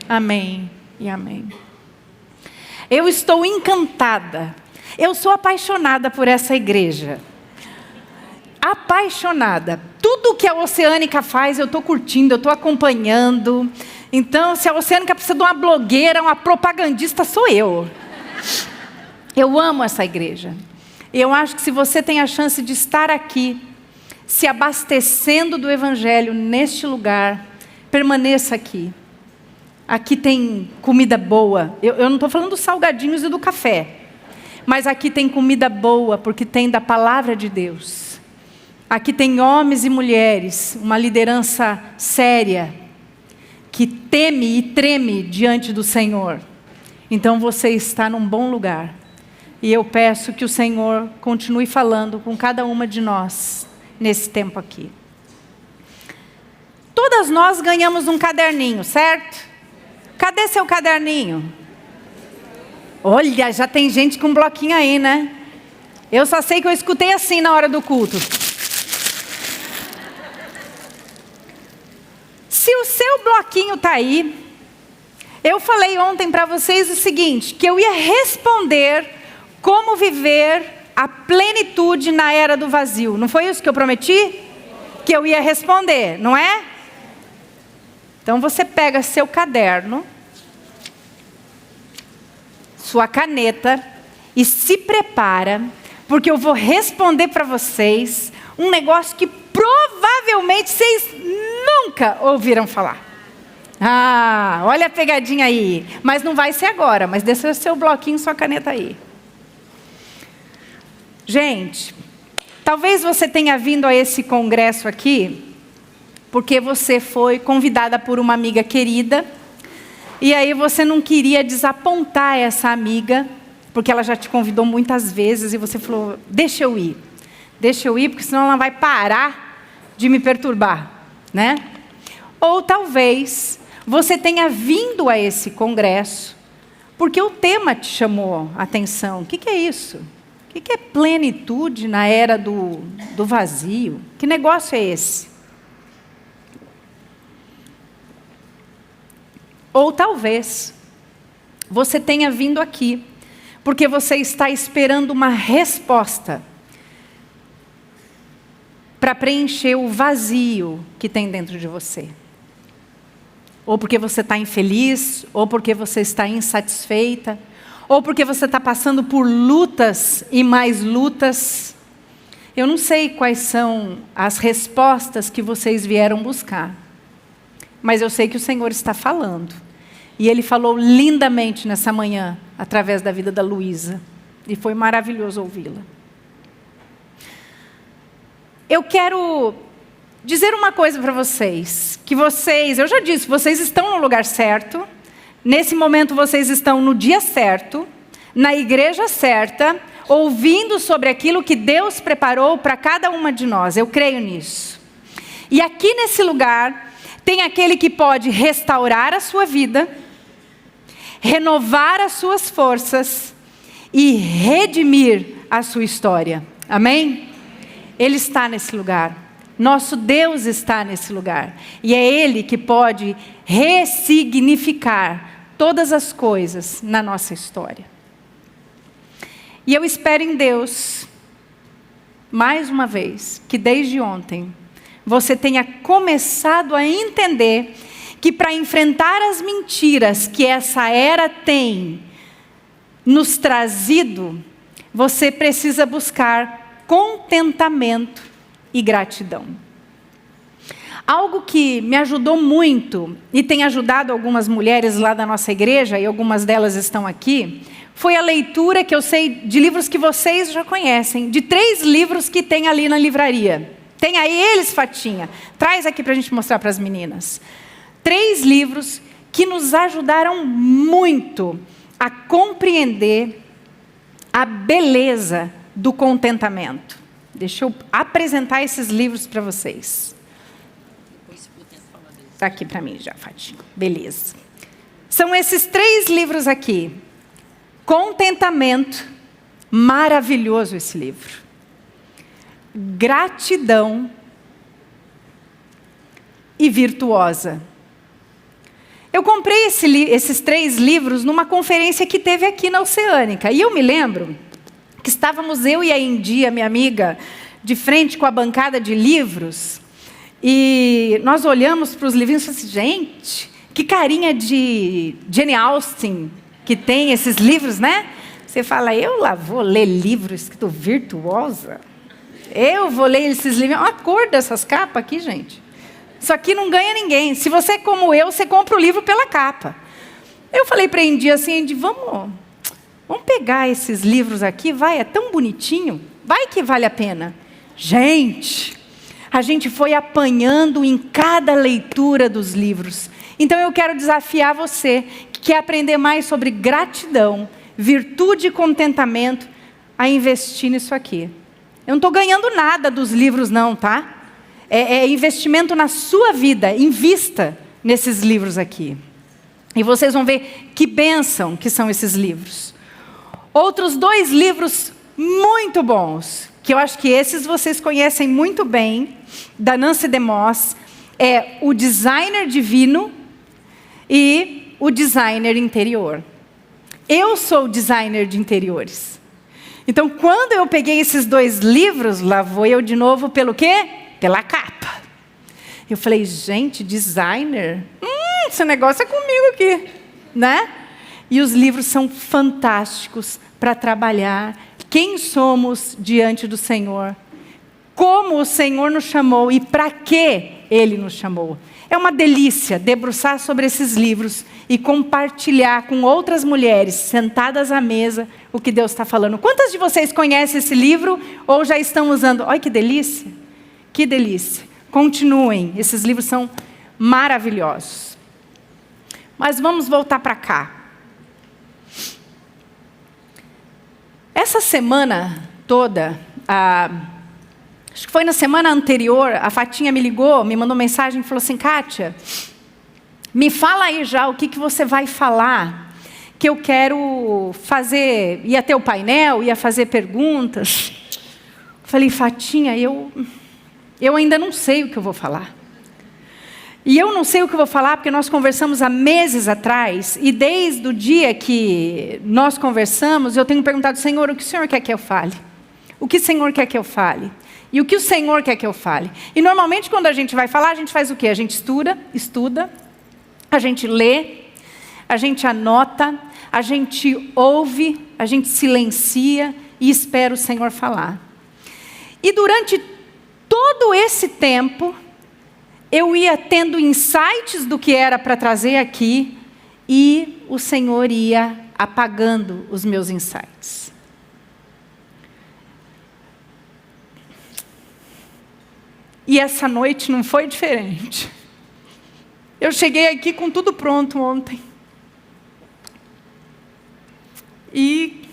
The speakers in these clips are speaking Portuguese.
Amém e amém. Eu estou encantada. Eu sou apaixonada por essa igreja. Apaixonada. Tudo que a Oceânica faz, eu estou curtindo, eu estou acompanhando. Então, se a Oceânica precisa de uma blogueira, uma propagandista, sou eu. Eu amo essa igreja. Eu acho que se você tem a chance de estar aqui, se abastecendo do Evangelho neste lugar, permaneça aqui. Aqui tem comida boa. Eu não estou falando dos salgadinhos e do café. Mas aqui tem comida boa, porque tem da palavra de Deus. Aqui tem homens e mulheres, uma liderança séria, que teme e treme diante do Senhor. Então você está num bom lugar. E eu peço que o Senhor continue falando com cada uma de nós nesse tempo aqui. Todas nós ganhamos um caderninho, certo? Cadê seu caderninho? Olha, já tem gente com um bloquinho aí, né? Eu só sei que eu escutei assim na hora do culto. Se o seu bloquinho está aí, eu falei ontem para vocês o seguinte, que eu ia responder como viver a plenitude na era do vazio. Não foi isso que eu prometi? Que eu ia responder, não é? Então você pega seu caderno, sua caneta e se prepara, porque eu vou responder para vocês um negócio que provavelmente vocês nunca ouviram falar. Ah, olha a pegadinha aí. Mas não vai ser agora, mas deixa seu bloquinho, sua caneta aí. Gente, talvez você tenha vindo a esse congresso aqui porque você foi convidada por uma amiga querida e aí você não queria desapontar essa amiga, porque ela já te convidou muitas vezes e você falou, deixa eu ir, porque senão ela vai parar de me perturbar, né? Ou talvez você tenha vindo a esse congresso porque o tema te chamou a atenção. O que é isso? O que é plenitude na era do vazio? Que negócio é esse? Ou talvez você tenha vindo aqui porque você está esperando uma resposta para preencher o vazio que tem dentro de você. Ou porque você está infeliz, ou porque você está insatisfeita, ou porque você está passando por lutas e mais lutas. Eu não sei quais são as respostas que vocês vieram buscar, mas eu sei que o Senhor está falando. E Ele falou lindamente nessa manhã, através da vida da Luísa. E foi maravilhoso ouvi-la. Eu quero dizer uma coisa para vocês, que vocês, eu já disse, vocês estão no lugar certo, nesse momento vocês estão no dia certo, na igreja certa, ouvindo sobre aquilo que Deus preparou para cada uma de nós, eu creio nisso. E aqui nesse lugar, tem aquele que pode restaurar a sua vida, renovar as suas forças e redimir a sua história. Amém? Ele está nesse lugar. Nosso Deus está nesse lugar. E é Ele que pode ressignificar todas as coisas na nossa história. E eu espero em Deus, mais uma vez, que desde ontem, você tenha começado a entender que para enfrentar as mentiras que essa era tem nos trazido, você precisa buscar contentamento e gratidão. Algo que me ajudou muito e tem ajudado algumas mulheres lá da nossa igreja, e algumas delas estão aqui, foi a leitura que eu sei de livros que vocês já conhecem, de 3 livros que tem ali na livraria. Tem aí eles, Fatinha? Traz aqui para a gente mostrar para as meninas. 3 livros que nos ajudaram muito a compreender a beleza do contentamento. Deixa eu apresentar esses livros para vocês. Está aqui para mim já, Fatinha. Beleza. São esses 3 livros aqui. Contentamento, maravilhoso esse livro. Gratidão e virtuosa. Eu comprei esses 3 livros numa conferência que teve aqui na Oceânica. E eu me lembro que estávamos eu e a India, minha amiga, de frente com a bancada de livros. E nós olhamos para os livrinhos e falamos assim, gente, que carinha de Jane Austen que tem esses livros, né? Você fala, eu lá vou ler livro escrito virtuosa? Eu vou ler esses livros? Olha a cor dessas capas aqui, gente. Isso aqui não ganha ninguém. Se você é como eu, você compra o livro pela capa. Eu falei para a Indy assim, Indy, vamos pegar esses livros aqui, vai, é tão bonitinho, vai que vale a pena. Gente, a gente foi apanhando em cada leitura dos livros. Então eu quero desafiar você, que quer aprender mais sobre gratidão, virtude e contentamento, a investir nisso aqui. Eu não estou ganhando nada dos livros não, tá? É investimento na sua vida, invista nesses livros aqui. E vocês vão ver que bênção que são esses livros. Outros 2 livros muito bons, que eu acho que esses vocês conhecem muito bem, da Nancy DeMoss, é O Designer Divino e O Designer Interior. Eu sou designer de interiores. Então, quando eu peguei esses 2 livros, lá vou eu de novo pelo quê? Pela capa. Eu falei, gente, designer? Esse negócio é comigo aqui, né? E os livros são fantásticos para trabalhar quem somos diante do Senhor, como o Senhor nos chamou e para que Ele nos chamou. É uma delícia debruçar sobre esses livros e compartilhar com outras mulheres sentadas à mesa o que Deus está falando. Quantas de vocês conhecem esse livro ou já estão usando? Olha que delícia! Que delícia! Continuem, esses livros são maravilhosos. Mas vamos voltar para cá. Essa semana toda, acho que foi na semana anterior, a Fatinha me ligou, me mandou mensagem e falou assim, Kátia, me fala aí já o que você vai falar, que eu quero fazer, ia ter o painel, ia fazer perguntas. Falei, Fatinha, eu ainda não sei o que eu vou falar. E eu não sei o que eu vou falar porque nós conversamos há meses atrás e desde o dia que nós conversamos, eu tenho perguntado, Senhor, o que o Senhor quer que eu fale? O que o Senhor quer que eu fale? E o que o Senhor quer que eu fale? E normalmente quando a gente vai falar, a gente faz o quê? A gente estuda, a gente lê, a gente anota, a gente ouve, a gente silencia e espera o Senhor falar. E durante todo esse tempo, eu ia tendo insights do que era para trazer aqui e o Senhor ia apagando os meus insights. E essa noite não foi diferente. Eu cheguei aqui com tudo pronto ontem. E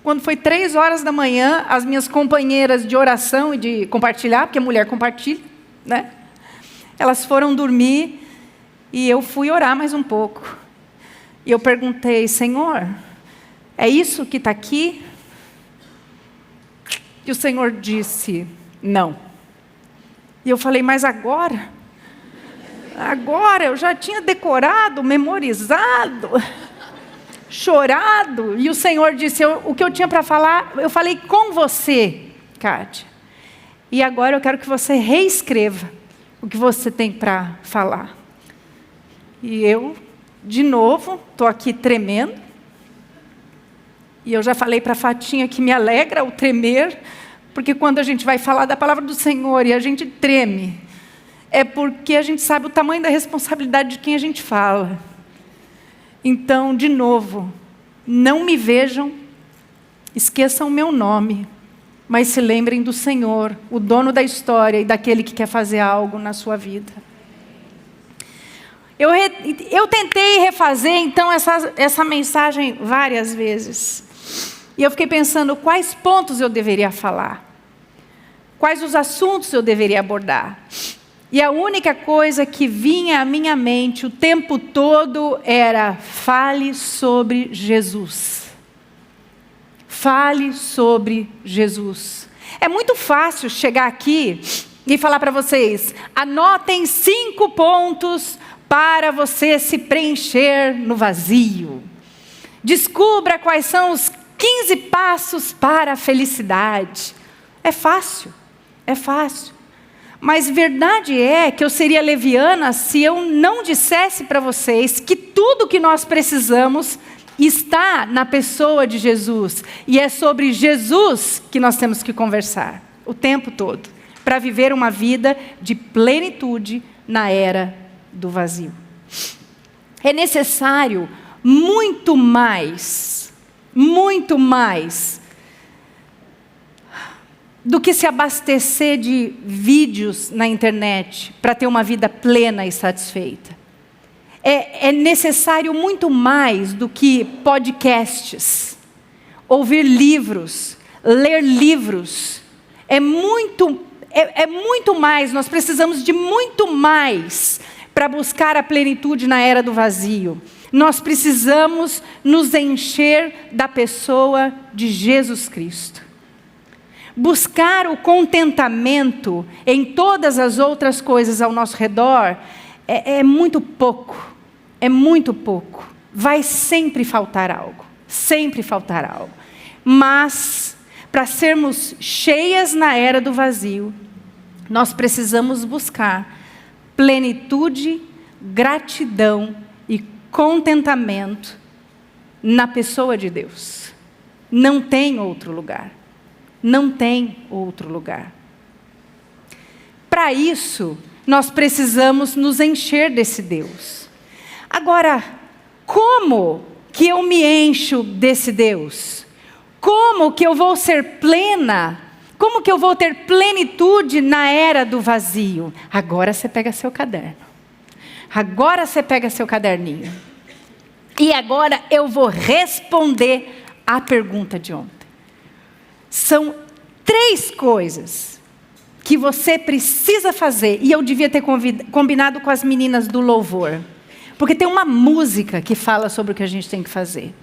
quando foi 3 horas da manhã, as minhas companheiras de oração e de compartilhar, porque a mulher compartilha, né? Elas foram dormir e eu fui orar mais um pouco. E eu perguntei, Senhor, é isso que está aqui? E o Senhor disse, não. E eu falei, mas agora? Agora eu já tinha decorado, memorizado, chorado. E o Senhor disse, o que eu tinha para falar, eu falei com você, Kátia. E agora eu quero que você reescreva o que você tem para falar. E eu, de novo, estou aqui tremendo. E eu já falei para a Fatinha que me alegra o tremer, porque quando a gente vai falar da palavra do Senhor e a gente treme, é porque a gente sabe o tamanho da responsabilidade de quem a gente fala. Então, de novo, não me vejam, esqueçam o meu nome, mas se lembrem do Senhor, o dono da história e daquele que quer fazer algo na sua vida. Eu tentei refazer, então, essa mensagem várias vezes. E eu fiquei pensando quais pontos eu deveria falar. Quais os assuntos eu deveria abordar. E a única coisa que vinha à minha mente o tempo todo era: fale sobre Jesus. Fale sobre Jesus. É muito fácil chegar aqui e falar para vocês: anotem 5 pontos para você se preencher no vazio. Descubra quais são os 15 passos para a felicidade. É fácil, é fácil. Mas verdade é que eu seria leviana se eu não dissesse para vocês que tudo que nós precisamos está na pessoa de Jesus. E é sobre Jesus que nós temos que conversar o tempo todo, para viver uma vida de plenitude na era do vazio. É necessário muito mais do que se abastecer de vídeos na internet para ter uma vida plena e satisfeita. É necessário muito mais do que podcasts, ouvir livros, ler livros. É muito mais, nós precisamos de muito mais para buscar a plenitude na era do vazio. Nós precisamos nos encher da pessoa de Jesus Cristo. Buscar o contentamento em todas as outras coisas ao nosso redor é muito pouco. É muito pouco. Vai sempre faltar algo. Sempre faltar algo. Mas, para sermos cheias na era do vazio, nós precisamos buscar plenitude, gratidão e contentamento na pessoa de Deus. Não tem outro lugar. Não tem outro lugar. Para isso, nós precisamos nos encher desse Deus. Agora, como que eu me encho desse Deus? Como que eu vou ser plena? Como que eu vou ter plenitude na era do vazio? Agora você pega seu caderno. Agora você pega seu caderninho. E agora eu vou responder a pergunta de ontem. São 3 coisas que você precisa fazer. E eu devia ter combinado com as meninas do louvor. Porque tem uma música que fala sobre o que a gente tem que fazer.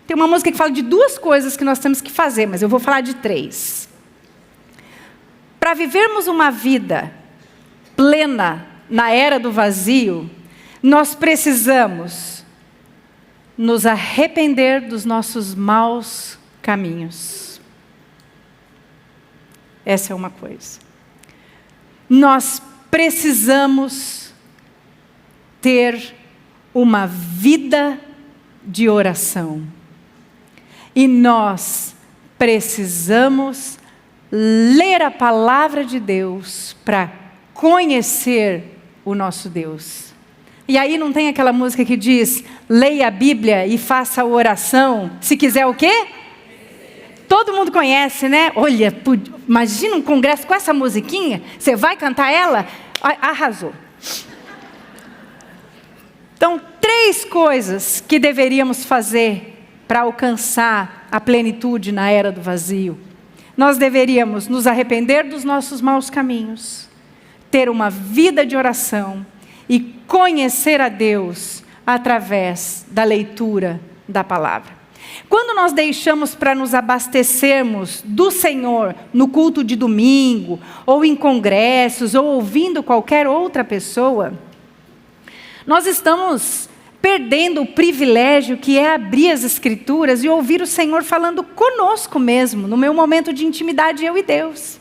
Tem uma música que fala de 2 coisas que nós temos que fazer, mas eu vou falar de 3. Para vivermos uma vida plena na era do vazio, nós precisamos nos arrepender dos nossos maus caminhos. Essa é uma coisa. Nós precisamos ter uma vida de oração. E nós precisamos ler a palavra de Deus para conhecer o nosso Deus. E aí não tem aquela música que diz, leia a Bíblia e faça a oração, se quiser o quê? Todo mundo conhece, né? Olha, imagina um congresso com essa musiquinha, você vai cantar ela? Arrasou. Então, 3 coisas que deveríamos fazer para alcançar a plenitude na era do vazio. Nós deveríamos nos arrepender dos nossos maus caminhos, ter uma vida de oração e conhecer a Deus através da leitura da palavra. Quando nós deixamos para nos abastecermos do Senhor no culto de domingo, ou em congressos, ou ouvindo qualquer outra pessoa, nós estamos perdendo o privilégio que é abrir as Escrituras e ouvir o Senhor falando conosco mesmo, no meu momento de intimidade, eu e Deus.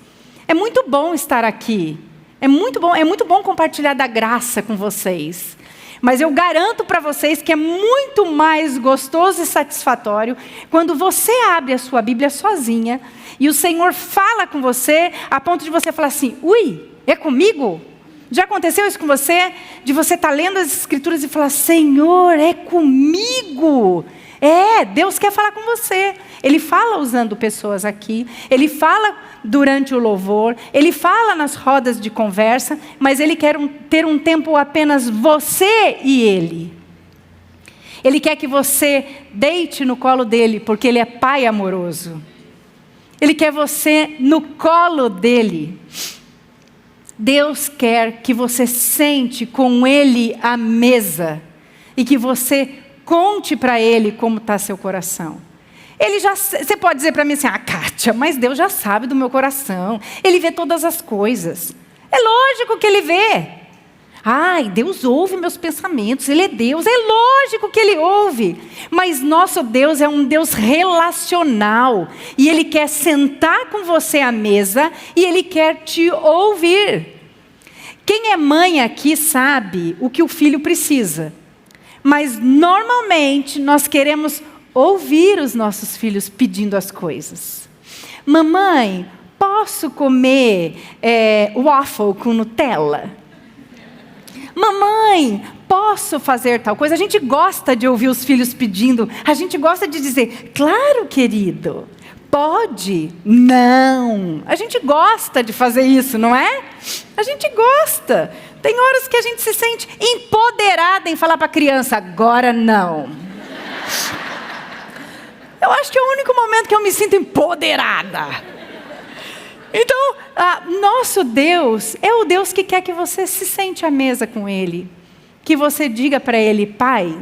É muito bom estar aqui. É muito bom compartilhar da graça com vocês. Mas eu garanto para vocês que é muito mais gostoso e satisfatório quando você abre a sua Bíblia sozinha e o Senhor fala com você a ponto de você falar assim, ui, é comigo? Já aconteceu isso com você? De você estar lendo as Escrituras e falar, Senhor, é comigo. Deus quer falar com você. Ele fala usando pessoas aqui, Ele fala durante o louvor, Ele fala nas rodas de conversa, mas Ele quer ter um tempo apenas você e Ele. Ele quer que você deite no colo dEle, porque Ele é Pai amoroso. Ele quer você no colo dEle. Deus quer que você sente com Ele à mesa e que você conte para Ele como está seu coração. Você pode dizer para mim assim, Kátia, mas Deus já sabe do meu coração. Ele vê todas as coisas. É lógico que Ele vê. Ai, Deus ouve meus pensamentos, Ele é Deus, é lógico que Ele ouve. Mas nosso Deus é um Deus relacional. E Ele quer sentar com você à mesa e Ele quer te ouvir. Quem é mãe aqui sabe o que o filho precisa. Mas normalmente nós queremos ouvir os nossos filhos pedindo as coisas. Mamãe, posso comer waffle com Nutella? Mamãe, posso fazer tal coisa? A gente gosta de ouvir os filhos pedindo. A gente gosta de dizer, claro, querido, pode. Não. A gente gosta de fazer isso, não é? A gente gosta. Tem horas que a gente se sente empoderada em falar para a criança, agora não. Eu acho que é o único momento que eu me sinto empoderada. Então, nosso Deus é o Deus que quer que você se sente à mesa com Ele. Que você diga para Ele, Pai,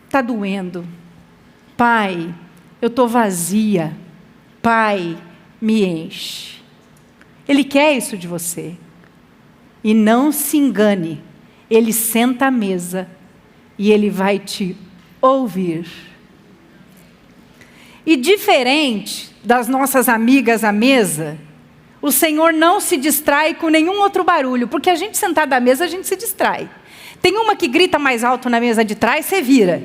está doendo. Pai, eu estou vazia. Pai, me enche. Ele quer isso de você. E não se engane, Ele senta à mesa e Ele vai te ouvir. E diferente das nossas amigas à mesa, o Senhor não se distrai com nenhum outro barulho, porque a gente sentada à mesa, a gente se distrai. Tem uma que grita mais alto na mesa de trás, você vira.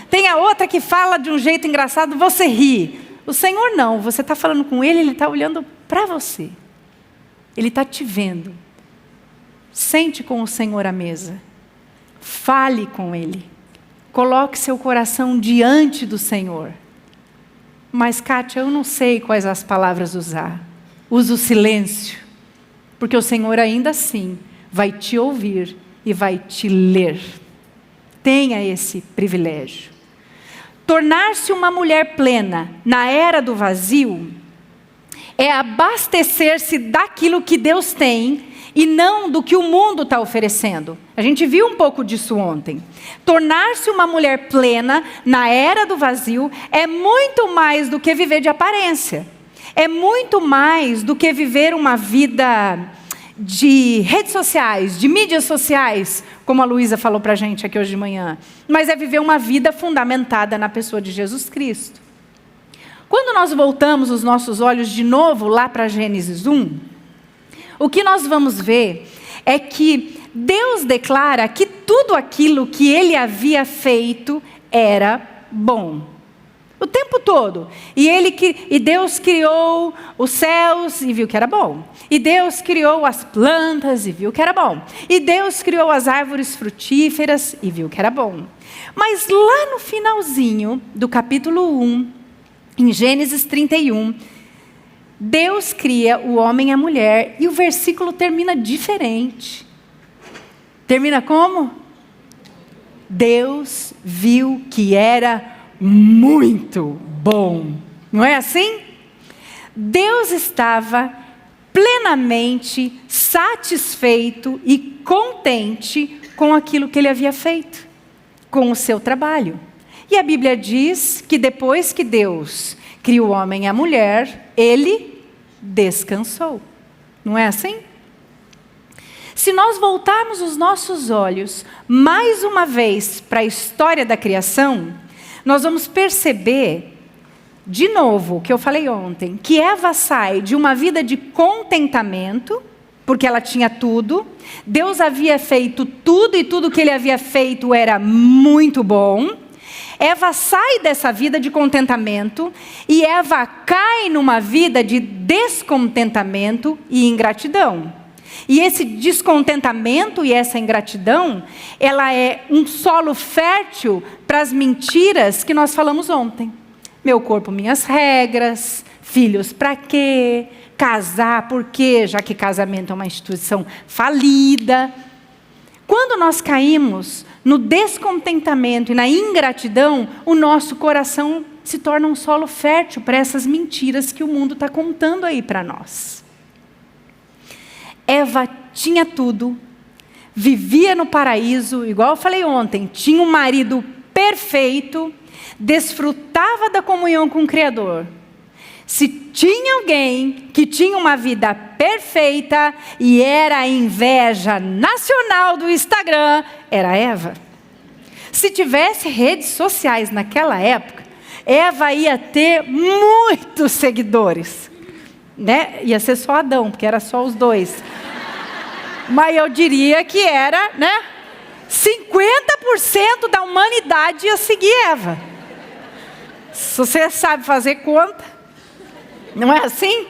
Tem a outra que fala de um jeito engraçado, você ri. O Senhor não, você está falando com Ele, Ele está olhando para você. Ele está te vendo. Sente com o Senhor à mesa. Fale com Ele. Coloque seu coração diante do Senhor. Mas, Kátia, eu não sei quais as palavras usar. Usa o silêncio, porque o Senhor ainda assim vai te ouvir e vai te ler. Tenha esse privilégio. Tornar-se uma mulher plena na era do vazio é abastecer-se daquilo que Deus tem e não do que o mundo está oferecendo. A gente viu um pouco disso ontem. Tornar-se uma mulher plena na era do vazio é muito mais do que viver de aparência. É muito mais do que viver uma vida de redes sociais, de mídias sociais, como a Luísa falou para a gente aqui hoje de manhã. Mas é viver uma vida fundamentada na pessoa de Jesus Cristo. Quando nós voltamos os nossos olhos de novo lá para Gênesis 1, o que nós vamos ver é que Deus declara que tudo aquilo que Ele havia feito era bom. O tempo todo. E Deus criou os céus e viu que era bom. E Deus criou as plantas e viu que era bom. E Deus criou as árvores frutíferas e viu que era bom. Mas lá no finalzinho do capítulo 1, em Gênesis 31, Deus cria o homem e a mulher e o versículo termina diferente. Termina como? Deus viu que era muito bom. Não é assim? Deus estava plenamente satisfeito e contente com aquilo que Ele havia feito, com o seu trabalho. E a Bíblia diz que depois que Deus criou o homem e a mulher, Ele descansou. Não é assim? Se nós voltarmos os nossos olhos mais uma vez para a história da criação, nós vamos perceber, de novo, o que eu falei ontem, que Eva sai de uma vida de contentamento, porque ela tinha tudo, Deus havia feito tudo e tudo que Ele havia feito era muito bom. Eva sai dessa vida de contentamento e Eva cai numa vida de descontentamento e ingratidão. E esse descontentamento e essa ingratidão, ela é um solo fértil para as mentiras que nós falamos ontem. Meu corpo, minhas regras, filhos para quê, casar por quê, já que casamento é uma instituição falida. Quando nós caímos no descontentamento e na ingratidão, o nosso coração se torna um solo fértil para essas mentiras que o mundo está contando aí para nós. Eva tinha tudo, vivia no paraíso, igual eu falei ontem, tinha um marido perfeito, desfrutava da comunhão com o Criador. Se tinha alguém que tinha uma vida perfeita e era a inveja nacional do Instagram, era Eva. Se tivesse redes sociais naquela época, Eva ia ter muitos seguidores, né? Ia ser só Adão, porque era só os dois. Mas eu diria que era, né? 50% da humanidade ia seguir Eva. Se você sabe fazer conta, não é assim?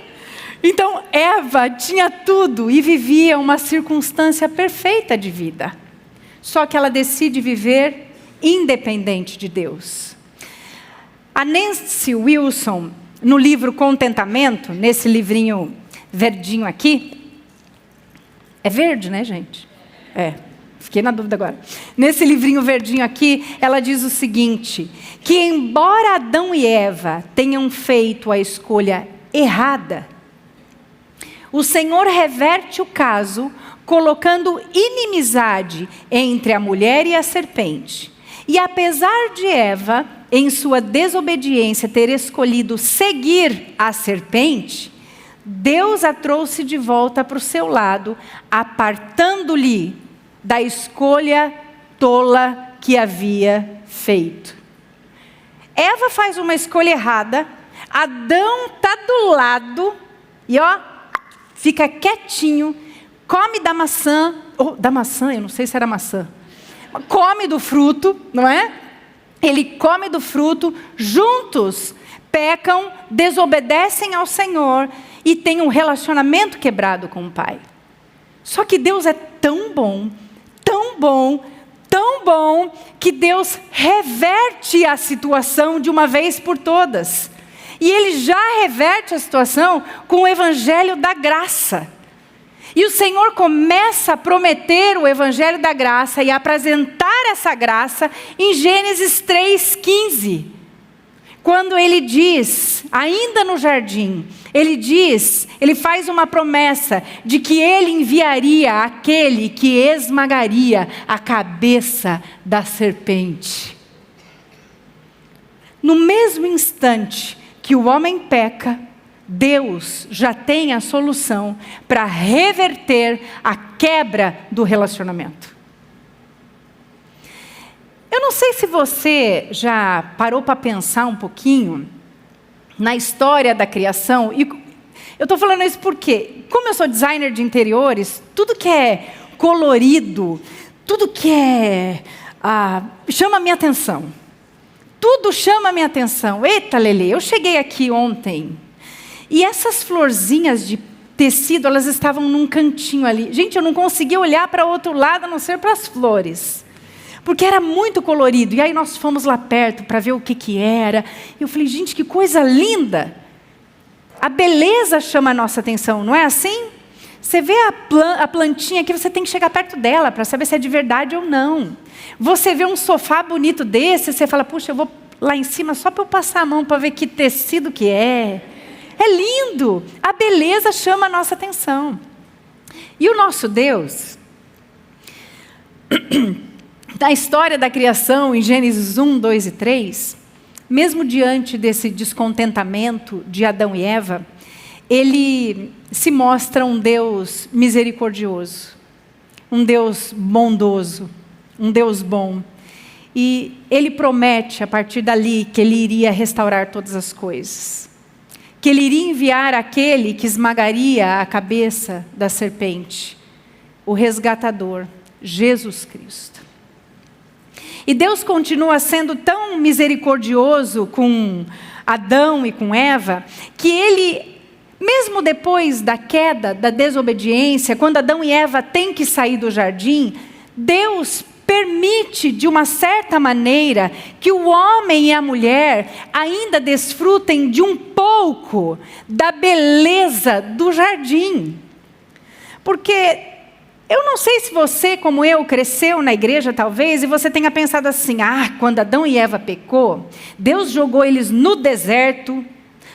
Então, Eva tinha tudo e vivia uma circunstância perfeita de vida. Só que ela decide viver independente de Deus. A Nancy Wilson, no livro Contentamento, nesse livrinho verdinho aqui, é verde, né, gente? É, fiquei na dúvida agora. Nesse livrinho verdinho aqui, ela diz o seguinte, que embora Adão e Eva tenham feito a escolha errada, o Senhor reverte o caso, colocando inimizade entre a mulher e a serpente. E apesar de Eva, em sua desobediência, ter escolhido seguir a serpente, Deus a trouxe de volta para o seu lado, apartando-lhe da escolha tola que havia feito. Eva faz uma escolha errada, Adão está do lado, e fica quietinho, come da maçã, eu não sei se era maçã, come do fruto, não é? Ele come do fruto, juntos pecam, desobedecem ao Senhor e têm um relacionamento quebrado com o Pai. Só que Deus é tão bom, tão bom, tão bom, que Deus reverte a situação de uma vez por todas. E Ele já reverte a situação com o Evangelho da Graça. E o Senhor começa a prometer o Evangelho da Graça e a apresentar essa graça em Gênesis 3,15. Quando Ele diz, ainda no jardim, Ele faz uma promessa de que Ele enviaria aquele que esmagaria a cabeça da serpente. No mesmo instante que o homem peca, Deus já tem a solução para reverter a quebra do relacionamento. Eu não sei se você já parou para pensar um pouquinho na história da criação. E eu estou falando isso porque, como eu sou designer de interiores, tudo que é colorido, tudo que é chama a minha atenção. Tudo chama a minha atenção. Eita, Lelê, eu cheguei aqui ontem e essas florzinhas de tecido, elas estavam num cantinho ali. Gente, eu não conseguia olhar para o outro lado, a não ser para as flores. Porque era muito colorido. E aí nós fomos lá perto para ver o que era. E eu falei, gente, que coisa linda. A beleza chama a nossa atenção, não é assim? Você vê a plantinha aqui, você tem que chegar perto dela para saber se é de verdade ou não. Você vê um sofá bonito desse, você fala, puxa, eu vou lá em cima só para eu passar a mão para ver que tecido que é. É lindo. A beleza chama a nossa atenção. E o nosso Deus, na história da criação, em Gênesis 1, 2 e 3, mesmo diante desse descontentamento de Adão e Eva, Ele se mostra um Deus misericordioso, um Deus bondoso, um Deus bom. E Ele promete, a partir dali, que Ele iria restaurar todas as coisas. Que Ele iria enviar aquele que esmagaria a cabeça da serpente, o resgatador, Jesus Cristo. E Deus continua sendo tão misericordioso com Adão e com Eva, que Ele, mesmo depois da queda, da desobediência, quando Adão e Eva têm que sair do jardim, Deus permite, de uma certa maneira, que o homem e a mulher ainda desfrutem de um pouco da beleza do jardim. Porque eu não sei se você, como eu, cresceu na igreja talvez, e você tenha pensado assim, quando Adão e Eva pecou, Deus jogou eles no deserto,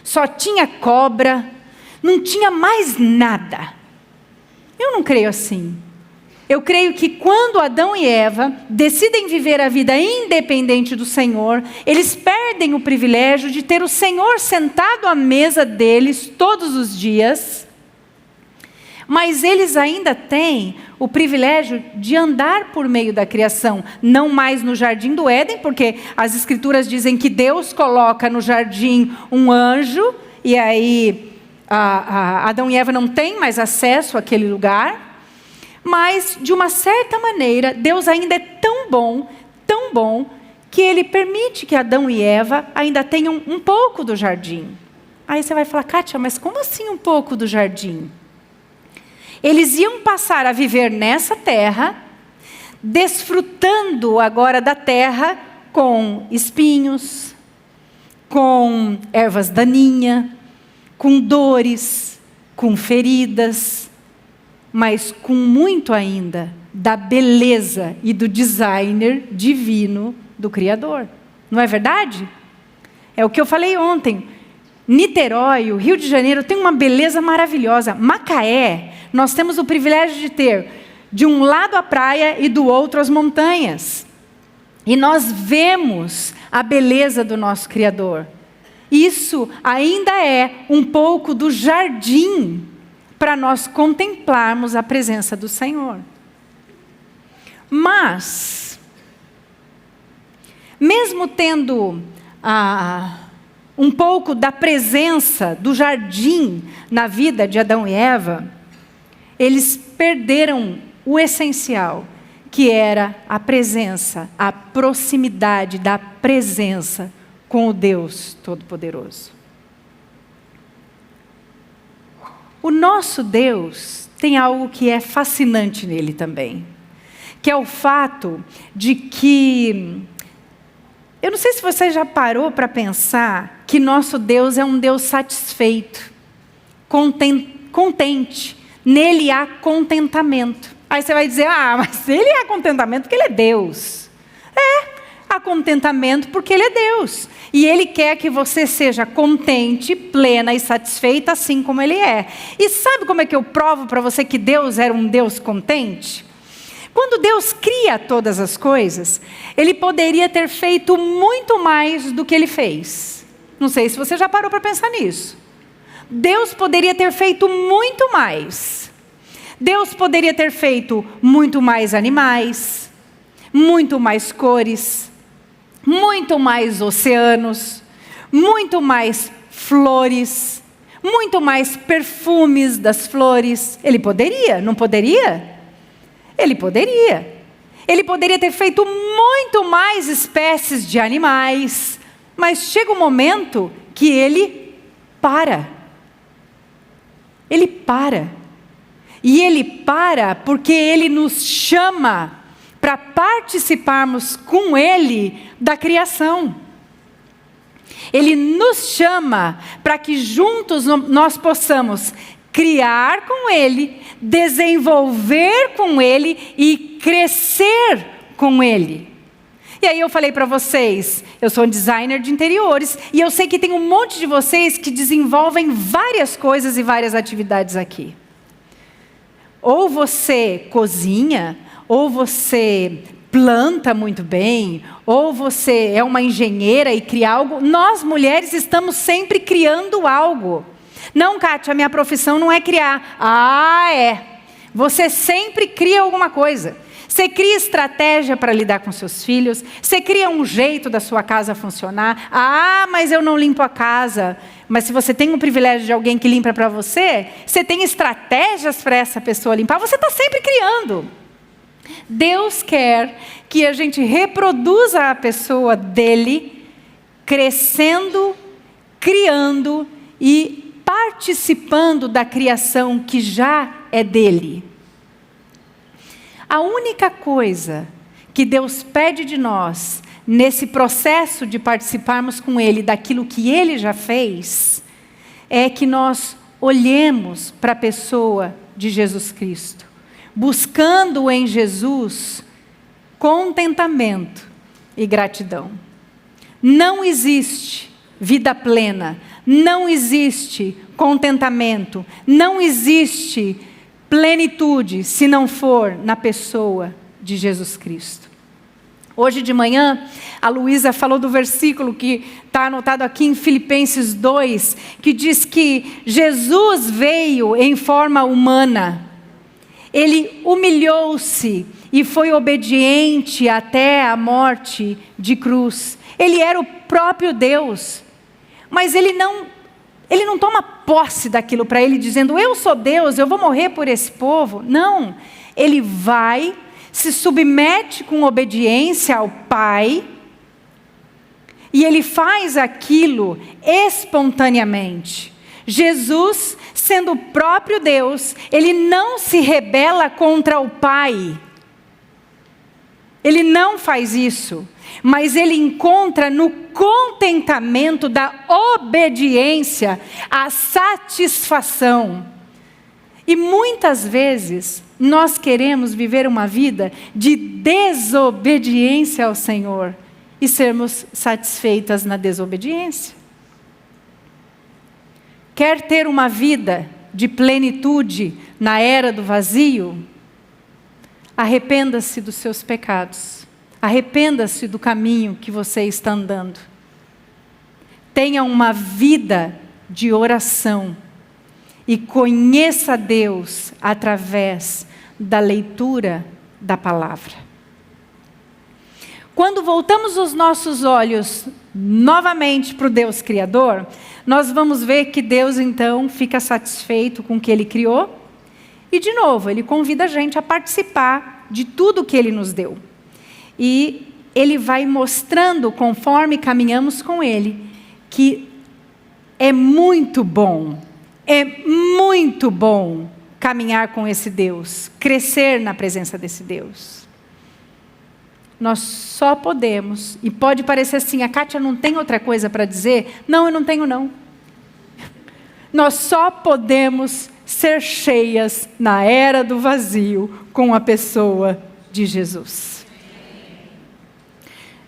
só tinha cobra, não tinha mais nada. Eu não creio assim. Eu creio que quando Adão e Eva decidem viver a vida independente do Senhor, eles perdem o privilégio de ter o Senhor sentado à mesa deles todos os dias, mas eles ainda têm o privilégio de andar por meio da criação, não mais no jardim do Éden, porque as Escrituras dizem que Deus coloca no jardim um anjo, e aí Adão e Eva não têm mais acesso àquele lugar. Mas, de uma certa maneira, Deus ainda é tão bom, que Ele permite que Adão e Eva ainda tenham um pouco do jardim. Aí você vai falar, Kátia, mas como assim um pouco do jardim? Eles iam passar a viver nessa terra, desfrutando agora da terra com espinhos, com ervas daninhas, com dores, com feridas, mas com muito ainda da beleza e do designer divino do Criador. Não é verdade? É o que eu falei ontem. Niterói, o Rio de Janeiro, tem uma beleza maravilhosa. Macaé, nós temos o privilégio de ter de um lado a praia e do outro as montanhas. E nós vemos a beleza do nosso Criador. Isso ainda é um pouco do jardim para nós contemplarmos a presença do Senhor. Mas, mesmo tendo um pouco da presença do jardim na vida de Adão e Eva, eles perderam o essencial, que era a presença, a proximidade da presença com o Deus Todo-Poderoso. O nosso Deus tem algo que é fascinante nele também, que é o fato de que, eu não sei se você já parou para pensar que nosso Deus é um Deus satisfeito, contente, nele há contentamento. Aí você vai dizer, mas ele há contentamento porque ele é Deus. Há contentamento porque ele é Deus. E Ele quer que você seja contente, plena e satisfeita, assim como Ele é. E sabe como é que eu provo para você que Deus era um Deus contente? Quando Deus cria todas as coisas, Ele poderia ter feito muito mais do que Ele fez. Não sei se você já parou para pensar nisso. Deus poderia ter feito muito mais. Deus poderia ter feito muito mais animais, muito mais cores, muito mais oceanos, muito mais flores, muito mais perfumes das flores. Ele poderia, não poderia? Ele poderia. Ele poderia ter feito muito mais espécies de animais, mas chega um momento que ele para. Ele para. E ele para porque ele nos chama para participarmos com Ele da criação. Ele nos chama para que juntos nós possamos criar com Ele, desenvolver com Ele e crescer com Ele. E aí eu falei para vocês, eu sou designer de interiores e eu sei que tem um monte de vocês que desenvolvem várias coisas e várias atividades aqui. Ou você cozinha, ou você planta muito bem, ou você é uma engenheira e cria algo. Nós, mulheres, estamos sempre criando algo. Não, Kátia, a minha profissão não é criar. Você sempre cria alguma coisa. Você cria estratégia para lidar com seus filhos. Você cria um jeito da sua casa funcionar. Mas eu não limpo a casa. Mas se você tem o privilégio de alguém que limpa para você, você tem estratégias para essa pessoa limpar. Você está sempre criando. Deus quer que a gente reproduza a pessoa dele, crescendo, criando e participando da criação que já é dele. A única coisa que Deus pede de nós, nesse processo de participarmos com Ele daquilo que Ele já fez, é que nós olhemos para a pessoa de Jesus Cristo, buscando em Jesus contentamento e gratidão. Não existe vida plena, não existe contentamento, não existe plenitude se não for na pessoa de Jesus Cristo. Hoje de manhã, a Luísa falou do versículo que está anotado aqui em Filipenses 2, que diz que Jesus veio em forma humana. Ele humilhou-se e foi obediente até a morte de cruz. Ele era o próprio Deus, mas ele não toma posse daquilo para ele, dizendo, eu sou Deus, eu vou morrer por esse povo. Não, ele vai, se submete com obediência ao Pai, e ele faz aquilo espontaneamente. Jesus, sendo o próprio Deus, ele não se rebela contra o Pai. Ele não faz isso, mas ele encontra no contentamento da obediência a satisfação. E muitas vezes nós queremos viver uma vida de desobediência ao Senhor e sermos satisfeitas na desobediência. Quer ter uma vida de plenitude na era do vazio? Arrependa-se dos seus pecados. Arrependa-se do caminho que você está andando. Tenha uma vida de oração. E conheça Deus através da leitura da palavra. Quando voltamos os nossos olhos novamente para o Deus Criador, nós vamos ver que Deus então fica satisfeito com o que Ele criou. E de novo, Ele convida a gente a participar de tudo que Ele nos deu. E Ele vai mostrando, conforme caminhamos com Ele, que é muito bom caminhar com esse Deus, crescer na presença desse Deus. Nós só podemos, e pode parecer assim, a Kátia não tem outra coisa para dizer? Não, eu não tenho não. Nós só podemos ser cheias na era do vazio com a pessoa de Jesus.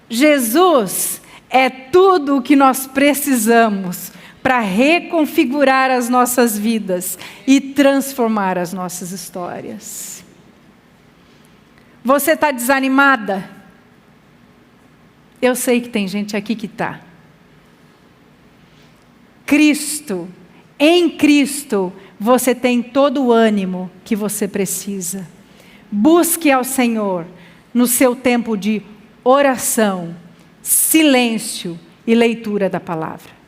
Jesus é tudo o que nós precisamos para reconfigurar as nossas vidas e transformar as nossas histórias. Você está desanimada? Eu sei que tem gente aqui que está. Cristo, em Cristo, você tem todo o ânimo que você precisa. Busque ao Senhor no seu tempo de oração, silêncio e leitura da palavra.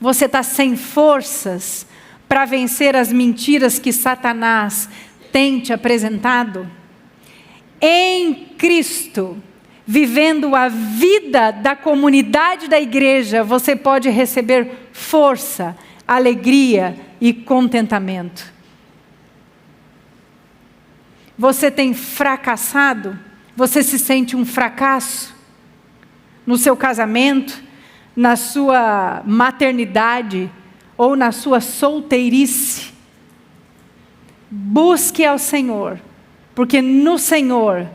Você está sem forças para vencer as mentiras que Satanás tem te apresentado? Em Cristo, vivendo a vida da comunidade da igreja, você pode receber força, alegria e contentamento. Você tem fracassado? Você se sente um fracasso no seu casamento, na sua maternidade ou na sua solteirice? Busque ao Senhor, porque no Senhor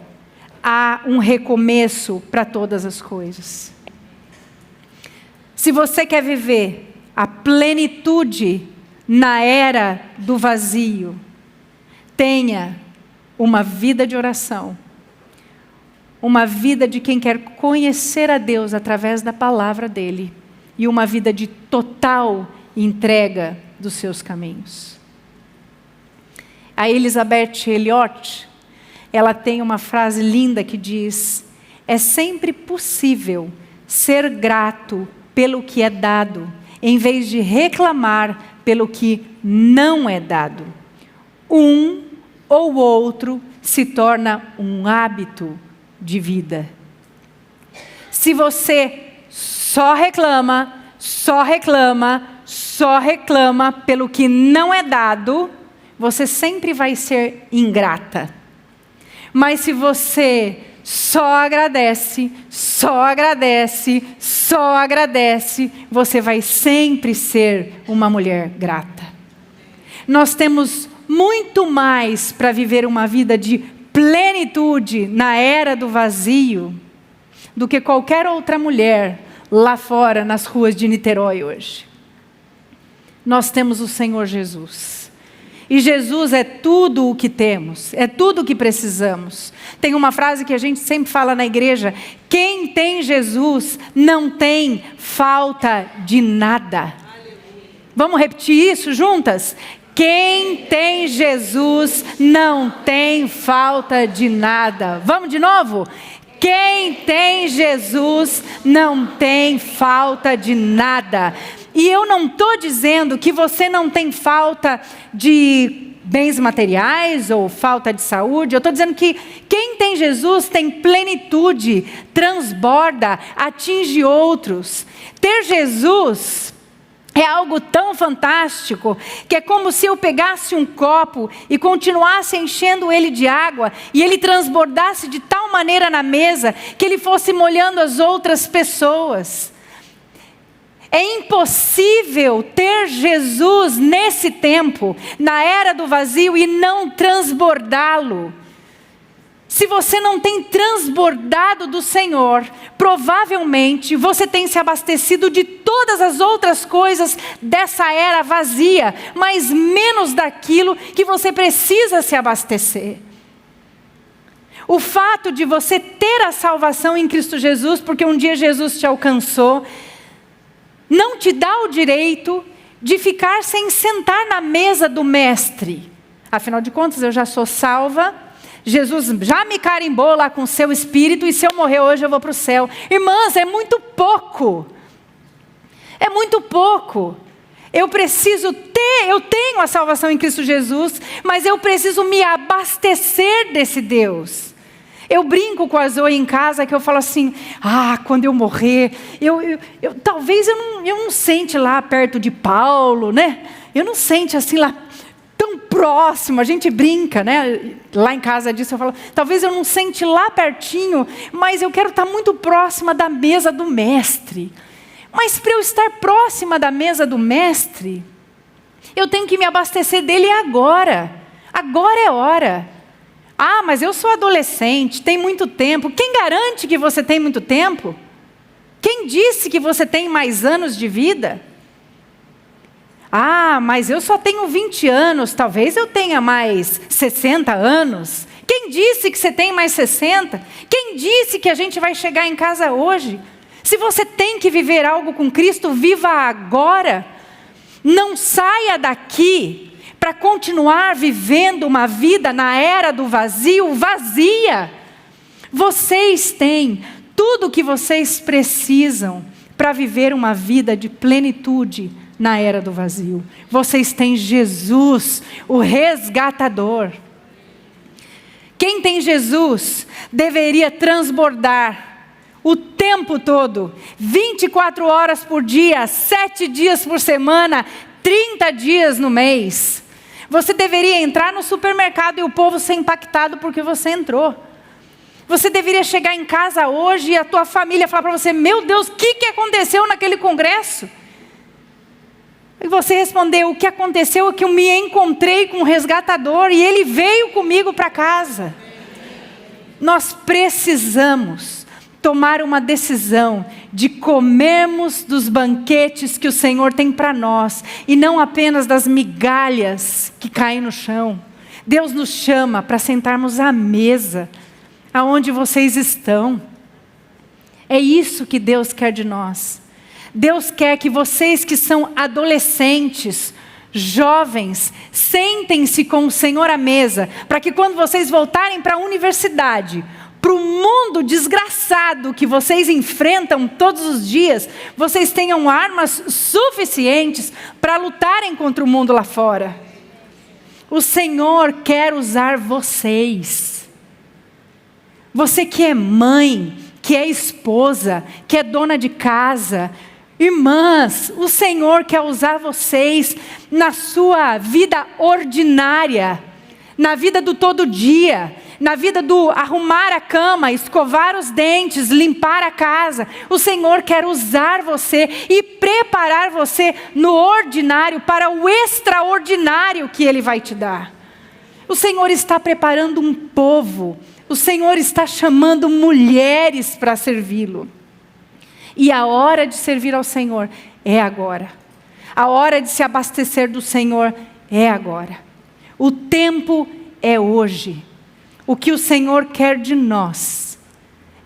há um recomeço para todas as coisas. Se você quer viver a plenitude na era do vazio, tenha uma vida de oração, uma vida de quem quer conhecer a Deus através da palavra dEle, e uma vida de total entrega dos seus caminhos. A Elizabeth Elliot, ela tem uma frase linda que diz: é sempre possível ser grato pelo que é dado, em vez de reclamar pelo que não é dado. Um ou outro se torna um hábito de vida. Se você só reclama pelo que não é dado, você sempre vai ser ingrata. Mas se você só agradece, você vai sempre ser uma mulher grata. Nós temos muito mais para viver uma vida de plenitude na era do vazio do que qualquer outra mulher lá fora nas ruas de Niterói hoje. Nós temos o Senhor Jesus. E Jesus é tudo o que temos, é tudo o que precisamos. Tem uma frase que a gente sempre fala na igreja: quem tem Jesus não tem falta de nada. Vamos repetir isso juntas? Quem tem Jesus não tem falta de nada. Vamos de novo? Quem tem Jesus não tem falta de nada. E eu não estou dizendo que você não tem falta de bens materiais ou falta de saúde. Eu estou dizendo que quem tem Jesus tem plenitude, transborda, atinge outros. Ter Jesus é algo tão fantástico, que é como se eu pegasse um copo e continuasse enchendo ele de água, e ele transbordasse de tal maneira na mesa, que ele fosse molhando as outras pessoas. É impossível ter Jesus nesse tempo, na era do vazio, e não transbordá-lo. Se você não tem transbordado do Senhor, provavelmente você tem se abastecido de todas as outras coisas dessa era vazia, mas menos daquilo que você precisa se abastecer. O fato de você ter a salvação em Cristo Jesus, porque um dia Jesus te alcançou, não te dá o direito de ficar sem sentar na mesa do Mestre. Afinal de contas, eu já sou salva. Jesus já me carimbou lá com o seu Espírito, e se eu morrer hoje eu vou para o céu. Irmãs, é muito pouco. É muito pouco. Eu tenho a salvação em Cristo Jesus, mas eu preciso me abastecer desse Deus. Eu brinco com a Zoe em casa, que eu falo assim: quando eu morrer, talvez eu não sente lá perto de Paulo, né? Eu não sente assim lá tão próximo. A gente brinca, né? Lá em casa disso eu falo: talvez eu não sente lá pertinho, mas eu quero estar muito próxima da mesa do Mestre. Mas para eu estar próxima da mesa do Mestre, eu tenho que me abastecer dele agora. Agora é hora. Mas eu sou adolescente, tem muito tempo. Quem garante que você tem muito tempo? Quem disse que você tem mais anos de vida? Mas eu só tenho 20 anos, talvez eu tenha mais 60 anos. Quem disse que você tem mais 60? Quem disse que a gente vai chegar em casa hoje? Se você tem que viver algo com Cristo, viva agora. Não saia daqui para continuar vivendo uma vida na era do vazio, vazia. Vocês têm tudo o que vocês precisam para viver uma vida de plenitude na era do vazio. Vocês têm Jesus, o resgatador. Quem tem Jesus deveria transbordar o tempo todo, 24 horas por dia, 7 dias por semana, 30 dias no mês. Você deveria entrar no supermercado e o povo ser impactado porque você entrou. Você deveria chegar em casa hoje e a tua família falar para você: meu Deus, o que aconteceu naquele congresso? E você respondeu: o que aconteceu é que eu me encontrei com um resgatador e ele veio comigo para casa. Nós precisamos tomar uma decisão de comermos dos banquetes que o Senhor tem para nós, e não apenas das migalhas que caem no chão. Deus nos chama para sentarmos à mesa, aonde vocês estão. É isso que Deus quer de nós. Deus quer que vocês que são adolescentes, jovens, sentem-se com o Senhor à mesa, para que quando vocês voltarem para a universidade, para o mundo desgraçado que vocês enfrentam todos os dias, vocês tenham armas suficientes para lutarem contra o mundo lá fora. O Senhor quer usar vocês. Você que é mãe, que é esposa, que é dona de casa, irmãs, o Senhor quer usar vocês na sua vida ordinária, na vida do todo dia, na vida do arrumar a cama, escovar os dentes, limpar a casa. O Senhor quer usar você e preparar você no ordinário para o extraordinário que Ele vai te dar. O Senhor está preparando um povo. O Senhor está chamando mulheres para servi-lo. E a hora de servir ao Senhor é agora. A hora de se abastecer do Senhor é agora. O tempo é hoje. O que o Senhor quer de nós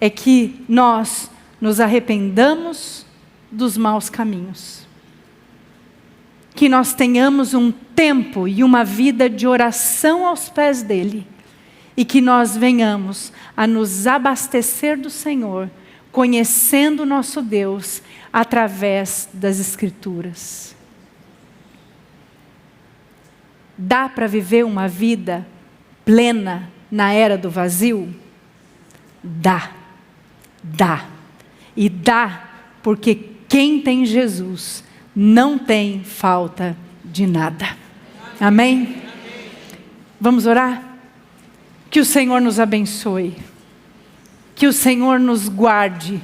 é que nós nos arrependamos dos maus caminhos. Que nós tenhamos um tempo e uma vida de oração aos pés dele. E que nós venhamos a nos abastecer do Senhor, conhecendo o nosso Deus através das Escrituras. Dá para viver uma vida plena na era do vazio? Dá. E dá porque quem tem Jesus não tem falta de nada. Amém? Vamos orar? Que o Senhor nos abençoe. Que o Senhor nos guarde.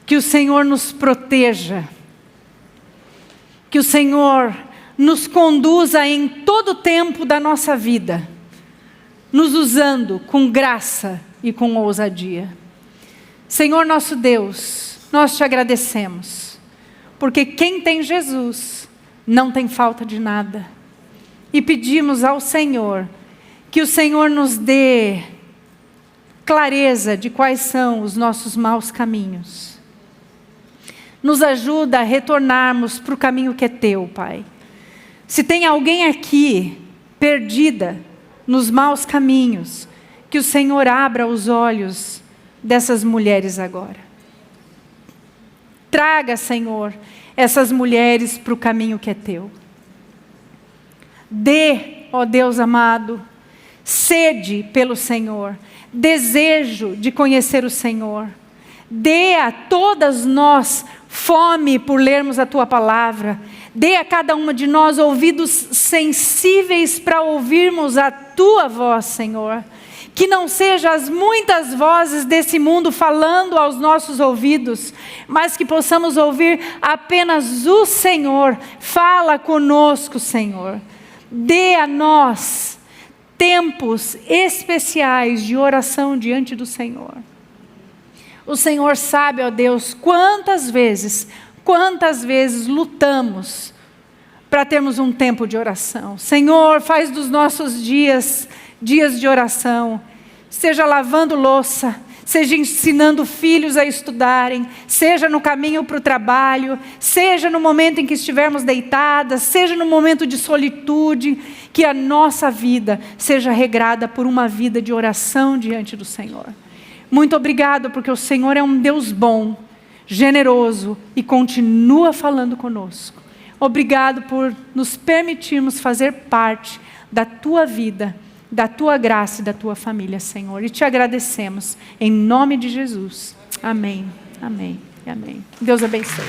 Que o Senhor nos proteja. Que o Senhor nos conduza em todo o tempo da nossa vida, nos usando com graça e com ousadia. Senhor nosso Deus, nós te agradecemos, porque quem tem Jesus não tem falta de nada. E pedimos ao Senhor que o Senhor nos dê clareza de quais são os nossos maus caminhos. Nos ajuda a retornarmos para o caminho que é teu, Pai. Se tem alguém aqui perdida nos maus caminhos, que o Senhor abra os olhos dessas mulheres agora. Traga, Senhor, essas mulheres para o caminho que é teu. Dê, ó Deus amado, sede pelo Senhor, desejo de conhecer o Senhor. Dê a todas nós fome por lermos a Tua palavra. Dê a cada uma de nós ouvidos sensíveis para ouvirmos a Tua voz, Senhor. Que não sejam as muitas vozes desse mundo falando aos nossos ouvidos, mas que possamos ouvir apenas o Senhor. Fala conosco, Senhor. Dê a nós tempos especiais de oração diante do Senhor. O Senhor sabe, ó Deus, quantas vezes lutamos para termos um tempo de oração. Senhor, faz dos nossos dias de oração, seja lavando louça, seja ensinando filhos a estudarem, seja no caminho para o trabalho, seja no momento em que estivermos deitadas, seja no momento de solitude, que a nossa vida seja regrada por uma vida de oração diante do Senhor. Muito obrigado, porque o Senhor é um Deus bom, generoso e continua falando conosco. Obrigado por nos permitirmos fazer parte da Tua vida, da Tua graça e da Tua família, Senhor. E te agradecemos, em nome de Jesus. Amém, amém e amém. Deus abençoe.